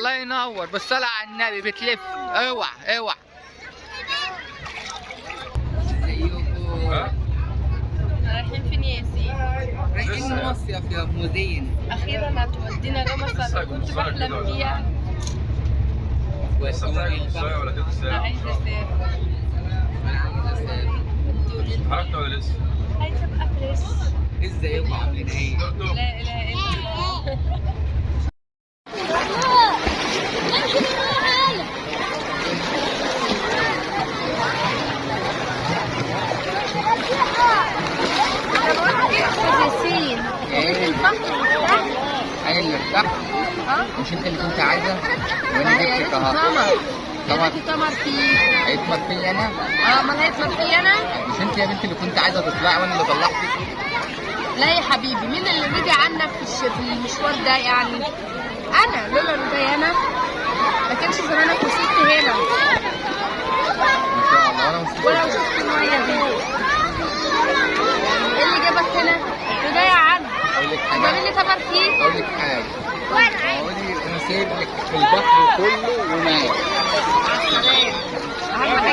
الله ينور، بالصلاة على النبي بتلف. اوعى اوعى. رايحين فين يا ياسين؟ رايحين مصيف يا ام زين. اخيرا هتودينا جمصة اللي كنت بحلم فيها. عايزة عايزة اسافر. حركت ولا لسه؟ عايزة ابقى فريش. ازيكم عاملين ايه؟ لا اله الا الله. ياسين ايه؟ ايه اللي ارتحت؟ مش انت اللي كنت عايزة؟ وانا جبتك اهو. تمر تمر فيه. هيتمر فيا انا؟ امال هيتمر فيا انا؟ مش انت يا بنتي اللي كنت عايزة تطلعي وانا اللي طلعتك؟ لا يا حبيبي، مين اللي رضي عنك في المشوار ده يعني؟ انا لولا رضاي انا ما كانش زمانك وصلت هنا. ما شاء الله. انا وصلت. ولو شفت الميه دي ايه اللي جابك هنا؟ رضاي عنك. اقول لك يبقى مين حاجة. اللي تمر فيك؟ اقول لك حاجة. اقولي انا سايب لك البحر كله ومالك. على السلامة. اهم